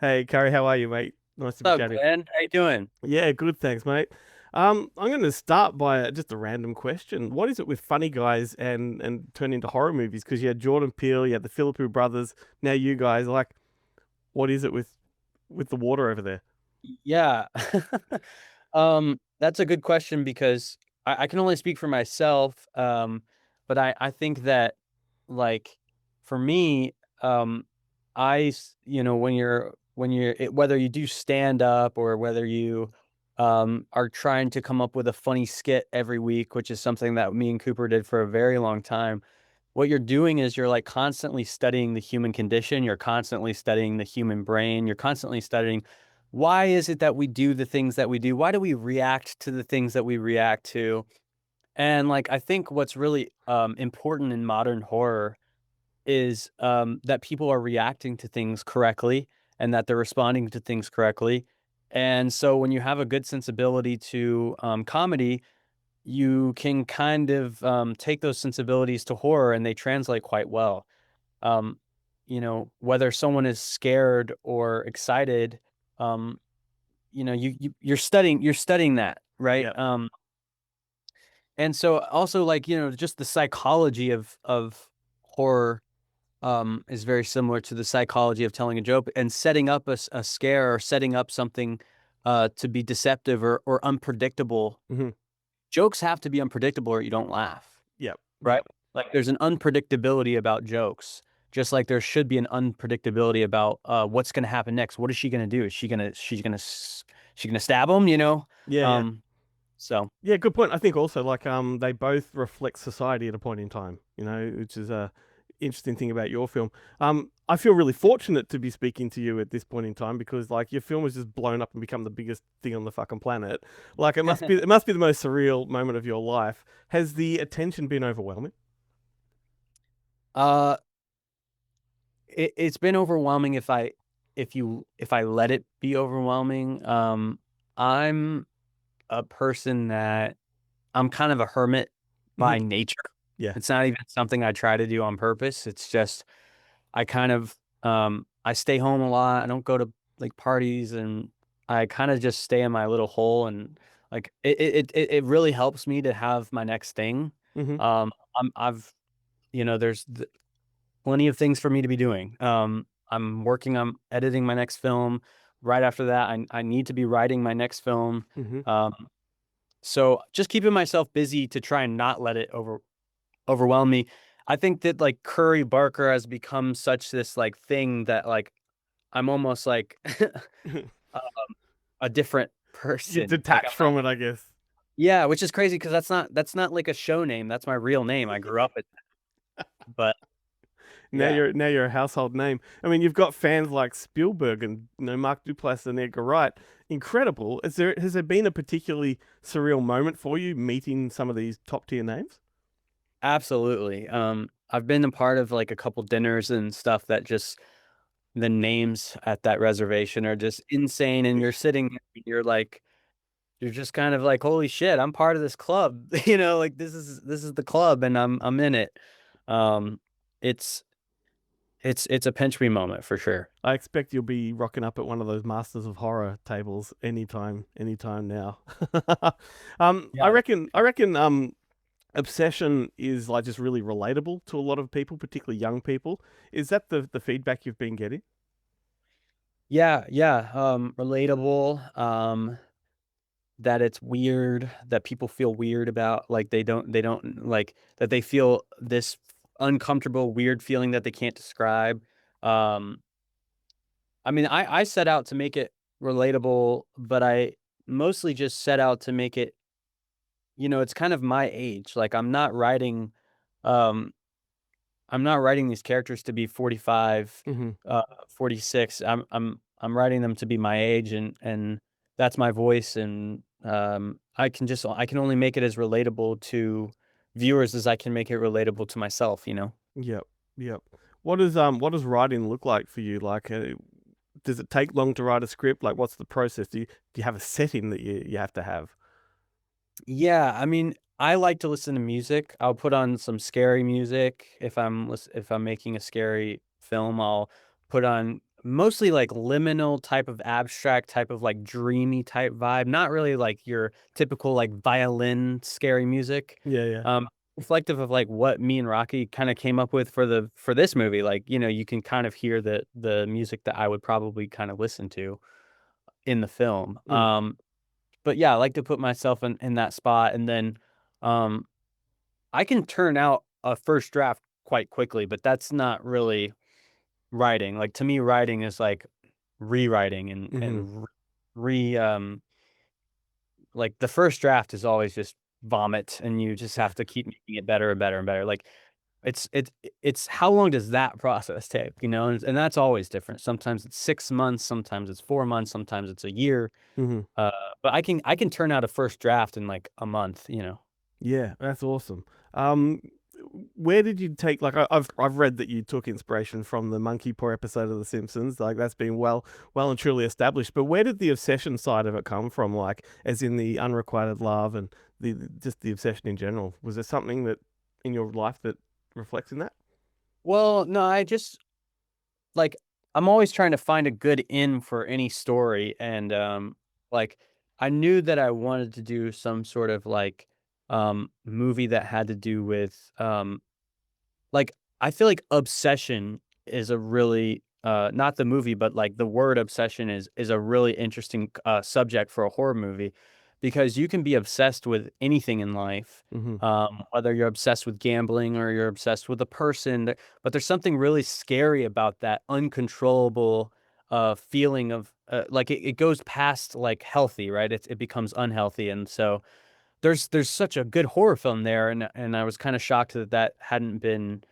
Hey, Curry, how are you, mate? Nice to be What's up, chatting. Glenn? How you doing? Yeah, good, thanks, mate. I'm going to start by just a random question. What is it with funny guys and turn into horror movies? Because you had Jordan Peele, you had the Philippou brothers, now you guys. Like, what is it with the water over there? Yeah. That's a good question because I can only speak for myself. But I think that like for me, um, whether you do stand up or whether you are trying to come up with a funny skit every week, which is something that me and Cooper did for a very long time. What you're doing is you're like constantly studying the human condition, you're constantly studying the human brain, you're constantly studying why is it that we do the things that we do? Why do we react to the things that we react to? And like I think what's really important in modern horror is that people are reacting to things correctly and that they're responding to things correctly. And so when you have a good sensibility to comedy, you can kind of take those sensibilities to horror and they translate quite well. Um, whether someone is scared or excited, um, you're studying that, right? Yeah. And so also like, just the psychology of horror is very similar to the psychology of telling a joke and setting up a scare or setting up something to be deceptive or unpredictable. Hmm. Jokes have to be unpredictable or you don't laugh. Yep. Right? Yep. Like there's an unpredictability about jokes, just like there should be an unpredictability about what's going to happen next. What is she going to do? Is she gonna stab him? Yeah. Yeah. Um, so Yeah. Good point. I think also like they both reflect society at a point in time. Which is a interesting thing about your film. I feel really fortunate to be speaking to you at this point in time because like your film has just blown up and become the biggest thing on the fucking planet. Like it must be the most surreal moment of your life. Has the attention been overwhelming? uh, it's been overwhelming if I let it be overwhelming. I'm a person that I'm kind of a hermit Mhm. by nature. Yeah. It's not even something I try to do on purpose. It's just I kind of I stay home a lot. I don't go to like parties and I kind of just stay in my little hole and like it really helps me to have my next thing. Hmm. I've there's plenty of things for me to be doing. I'm working on editing my next film. Right after that, I need to be writing my next film. Hmm. Um, so just keeping myself busy to try and not let it overwhelm me. I think that like Curry Barker has become such this like thing that like I'm almost like uh, a different You're person. Like I'm detached not, from it, I guess. yeah, which is crazy because that's not like a show name. That's my real name. I grew up with that. But Now yeah. you're a household name. I mean, you've got fans like Spielberg and Mark Duplass and Edgar Wright. Incredible. Has there been a particularly surreal moment for you meeting some of these top tier names? Absolutely. I've been a part of like a couple dinners and stuff that just the names at that reservation are just insane. And you're sitting, there, you're just kind of like, holy shit, I'm part of this club. Like this is the club and I'm in it. Um, it's it's a pinch me moment for sure. I expect you'll be rocking up at one of those Masters of Horror tables anytime now. I Yeah. reckon. I reckon. Obsession is like just really relatable to a lot of people, particularly young people. Is that the feedback you've been getting? Yeah, yeah. Relatable. That it's weird, that people feel weird about, like they don't like that they feel this uncomfortable, weird feeling that they can't describe. Um, I mean, I set out to make it relatable, but I mostly just set out to make it, it's kind of my age. Like um, I'm not writing these characters to be 45, Hmm. 46. I'm writing them to be my age and that's my voice and I can only make it as relatable to viewers as I can make it relatable to myself, you know? Yep. Yep. What does writing look like for you? Like, does it take long to write a script? Like, what's the process? Do you have a setting that you have to have? Yeah, I mean, I like to listen to music. I'll put on some scary music if I'm making a scary film. I'll put on mostly like liminal type of abstract type of like dreamy type vibe, not really like your typical like violin scary music. Yeah, yeah. Um, reflective of like what me and Rocky kind of came up with for this movie. Like, you can kind of hear the music that I would probably kind of listen to in the film. Mm, But yeah, I like to put myself in that spot, and then um I can turn out a first draft quite quickly, but that's not really writing. Like to me, writing is like rewriting mhm. and like the first draft is always just vomit, and you just have to keep making it better and better and better. Like it's how long does that process take, and that's always different. Sometimes it's 6 months, sometimes it's 4 months, sometimes it's a year. Mhm. Uh, but I can turn out a first draft in like a month. Yeah, that's awesome. Um, where did you take like I've read that you took inspiration from the monkey paw episode of The Simpsons. Like that's been well and truly established. But where did the obsession side of it come from? Like as in the unrequited love and just the obsession in general. Was there something that in your life that reflects in that? Well, no, I just like I'm always trying to find a good in for any story, and like I knew that I wanted to do some sort of like movie that had to do with like I feel like obsession is a really not the movie, but like the word obsession is a really interesting subject for a horror movie, because you can be obsessed with anything in life, Mm-hmm. whether you're obsessed with gambling or you're obsessed with a person, but there's something really scary about that uncontrollable feeling of like it goes past like healthy, right? It becomes unhealthy, and so there's such a good horror film there, and I was kinda shocked that that hadn't been,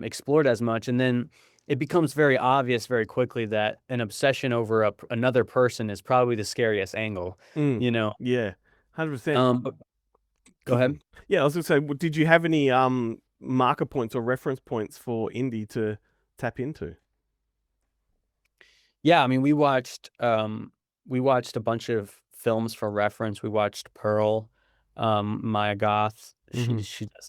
explored as much, and then it becomes very obvious very quickly that an obsession over another person is probably the scariest angle, Mm. you know? Yeah, 100%. But go ahead. Yeah, I was gonna say, did you have any marker points or reference points for indie to tap into? Yeah, I mean, we watched a bunch of films for reference. We watched Pearl, Maya Goth. Mm-hmm.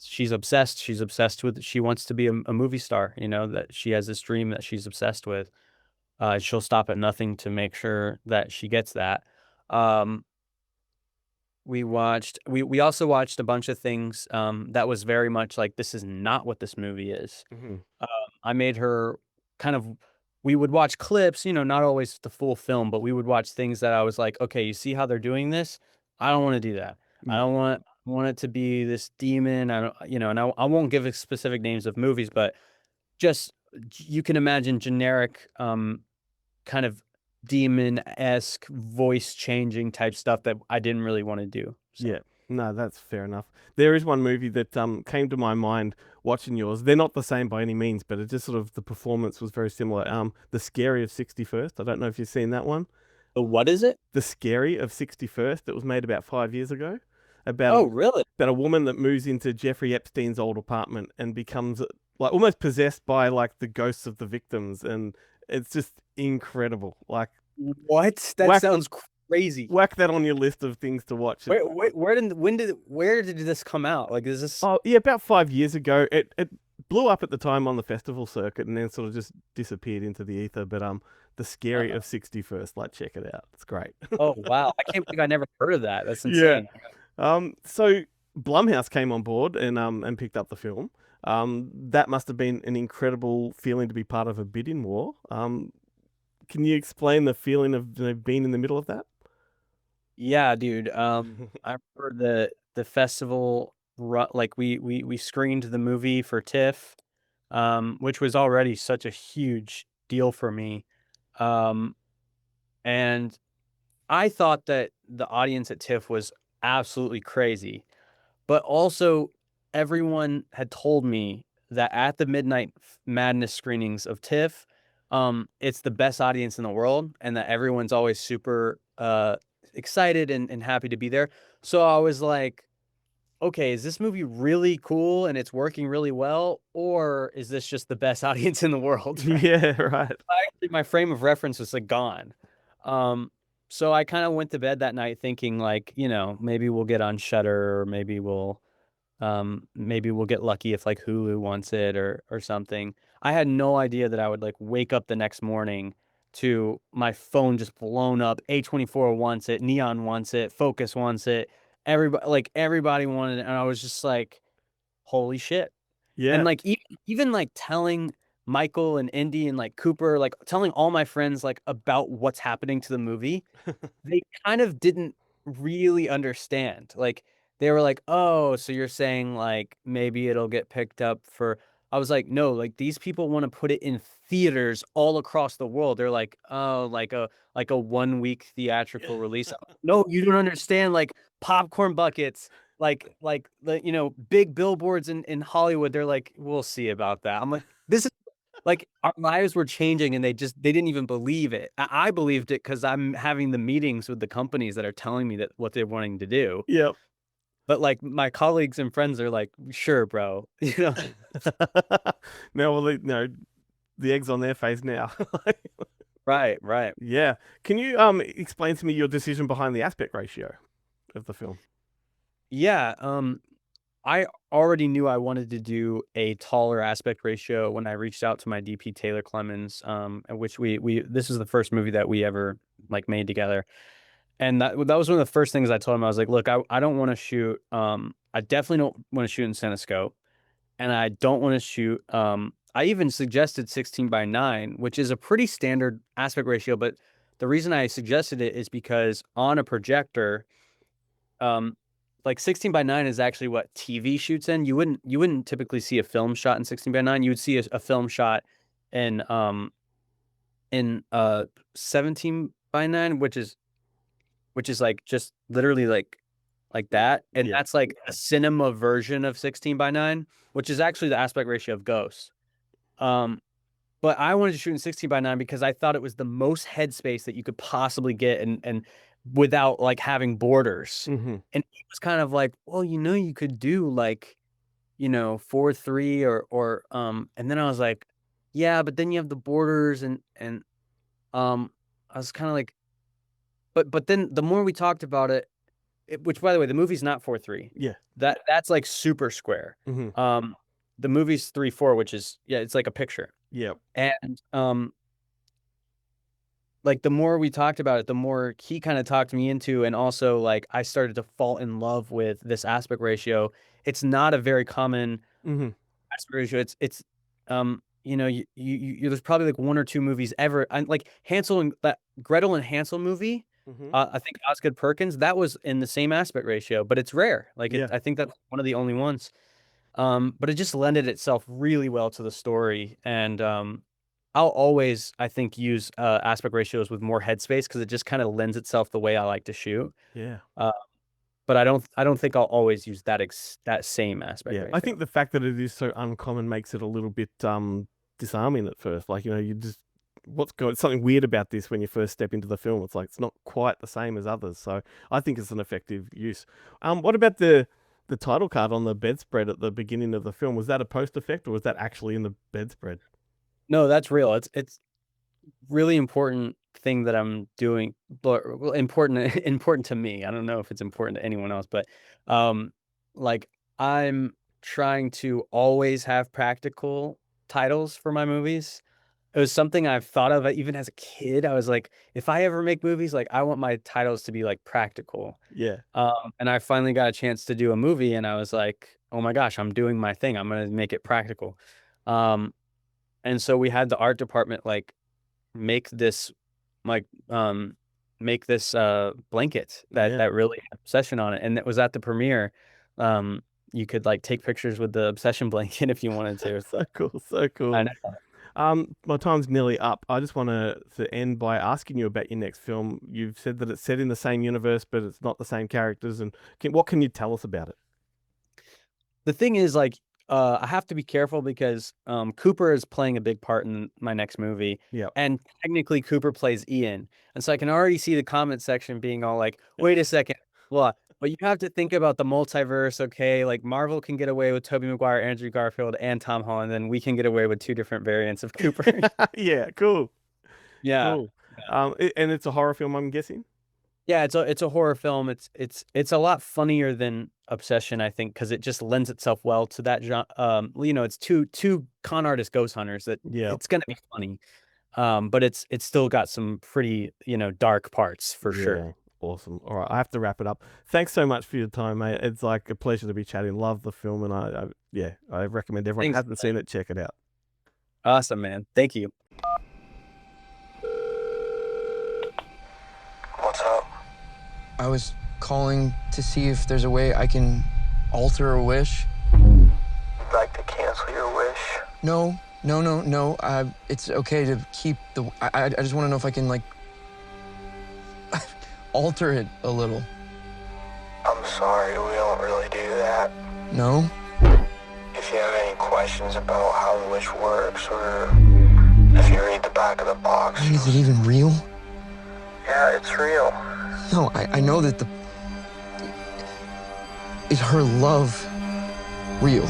She's obsessed. She's obsessed with. She wants to be a movie star. That she has this dream that she's obsessed with. She'll stop at nothing to make sure that she gets that. Um, we also watched a bunch of things that was very much like this is not what this movie is. Mm-hmm. I made her kind of we would watch clips, not always the full film, but we would watch things that I was like, "Okay, you see how they're doing this? I don't wanna do that. I Yeah. don't want it to be this demon." I don't and I won't give specific names of movies, but just you can imagine generic, kind of demon-esque, voice-changing type stuff that I didn't really wanna do, so Yeah. No, that's fair enough. There is one movie that came to my mind watching yours. They're not the same by any means, but it just sort of the performance was very similar. The Scary of 61st. I don't know if you've seen that one. what is it? The Scary of 61st that was made about 5 years ago about Oh, really? about a woman that moves into Jeffrey Epstein's old apartment and becomes like almost possessed by like the ghosts of the victims, and it's just incredible. Like What? That whack sounds crazy. whack that on your list of things to watch. Where did this come out? Like, is this Oh, yeah, about 5 years ago. It blew up at the time on the festival circuit and then sort of just disappeared into the ether, but, The Scary uh of 61st, like, check it out. It's great. oh, wow. I can't believe I never heard of that. That's Yeah. insane. So Blumhouse came on board and picked up the film. That must have been an incredible feeling to be part of a bidding war. Can you explain the feeling of, being in the middle of that? Yeah, dude, I remember the festival like, we screened the movie for TIFF, which was already such a huge deal for me, um, and I thought that the audience at TIFF was absolutely crazy. But also, everyone had told me that at the Midnight Madness screenings of TIFF, it's the best audience in the world, and that everyone's always super, excited and happy to be there. So I was like, "Okay, is this movie really cool and it's working really well, or is this just the best audience in the world?" Right? Yeah, right. Actually, my frame of reference was, like, gone. Um, so I kinda went to bed that night thinking, like, maybe we'll get on Shudder, or maybe we'll get lucky if like Hulu wants it or something. I had no idea that I would like wake up the next morning to my phone just blown up. A24 wants it, Neon wants it, Focus wants it. Everybody wanted it, and I was just like, holy shit. And Yeah. like even like telling Michael and Indy and like Cooper, like telling all my friends like about what's happening to the movie, they kind of didn't really understand. Like they were like, "Oh, so you're saying like maybe it'll get picked up for." I was like, "No, like these people want to put it in theaters all across the world." They're like, "Oh, like a 1 week theatrical release." No, you don't understand. Like popcorn buckets, like the big billboards in Hollywood. They're like, "We'll see about that." I'm like, "This is like our lives were changing and they didn't even believe it. I believed it because I'm having the meetings with the companies that are telling me that what they're wanting to do. Yep. But like my colleagues and friends are like, sure, bro. Now, well, the egg's on their face now. Right, right. Yeah. Can you explain to me your decision behind the aspect ratio of the film? Yeah. I already knew I wanted to do a taller aspect ratio when I reached out to my DP Taylor Clemens, in which we this is the first movie that we ever like made together. And that was one of the first things I told him. I was like, look, I don't want to shoot. I definitely don't want to shoot in Cinescope, and I don't want to shoot. I even suggested 16:9, which is a pretty standard aspect ratio. But the reason I suggested it is because on a projector, um, like 16:9 is actually what TV shoots in. You wouldn't typically see a film shot in 16:9. You would see a film shot in in 17:9, which is like just literally like that. And Yeah. that's like a cinema version of 16:9, which is actually the aspect ratio of Ghost. Um, but I wanted to shoot in 16:9 because I thought it was the most headspace that you could possibly get and without like having borders. Mm-hmm. And he was kind of like, well, you could do like, 4:3 or and then I was like, yeah, but then you have the borders and I was kind of like, but then the more we talked about it, which by the way, the movie's not 4:3. Yeah. That's like super square. Mm-hmm. Um, the movie's 3:4, which is yeah, it's like a picture. Yep. And like the more we talked about it, the more he kind of talked me into, and also like I started to fall in love with this aspect ratio. It's not a very common Mm-hmm. aspect ratio. It's there's probably like one or two movies ever, and like Hansel and that Gretel and Hansel movie. Mm-hmm. I think Osgood Perkins, that was in the same aspect ratio, but it's rare. Yeah. I think that's one of the only ones. But it just lended itself really well to the story, and I'll always, I think, use aspect ratios with more headspace because it just kind of lends itself the way I like to shoot. Yeah. Uh, but I don't think I'll always use that same aspect Yeah. I ratio. think the fact that it is so uncommon makes it a little bit disarming at first. Like, you just something weird about this when you first step into the film. It's like it's not quite the same as others. So I think it's an effective use. What about the title card on the bedspread at the beginning of the film? Was that a post effect or was that actually in the bedspread? No, that's real. It's really important thing that I'm doing, but well, important important to me. I don't know if it's important to anyone else, but um, like I'm trying to always have practical titles for my movies. It was something I've thought of even as a kid. I was like, if I ever make movies, like I want my titles to be like practical. Yeah. And I finally got a chance to do a movie, and I was like, oh my gosh, I'm doing my thing. I'm gonna make it practical. Um, and so we had the art department like make this like make this blanket that Yeah. really had obsession on it, and it was at the premiere. You could like take pictures with the obsession blanket if you wanted to. So cool. So I cool. know. My time's nearly up. I just want to end by asking you about your next film. You've said that it's set in the same universe, but it's not the same characters. And what can you tell us about it? The thing is, like, I have to be careful because Cooper is playing a big part in my next movie, Yeah. and technically Cooper plays Ian, and so I can already see the comment section being all like, "Wait a second, blah." But you have to think about the multiverse, okay? Like Marvel can get away with Tobey Maguire, Andrew Garfield, and Tom Holland, then we can get away with two different variants of Cooper. Yeah. Cool. Yeah. Cool. And it's a horror film, I'm guessing. Yeah, it's a horror film. It's a lot funnier than Obsession, I think, because it just lends itself well to that genre. It's two con artist ghost hunters that Yeah. it's gonna be funny. but it's still got some pretty, dark parts for sure. Yeah, awesome. All right, I have to wrap it up. Thanks so much for your time, mate. It's like a pleasure to be chatting. Love the film, and yeah, I recommend everyone Thanks. hasn't seen it, check it out. Awesome, man. Thank you. What's up? I was calling to see if there's a way I can alter a wish. Like to cancel your wish? No. It's okay to keep the. I just want to know if I can, like, alter it a little. I'm sorry, we don't really do that. No? If you have any questions about how the wish works, or if you read the back of the box. Is it even real? Yeah, it's real. No, I know that Is her love real?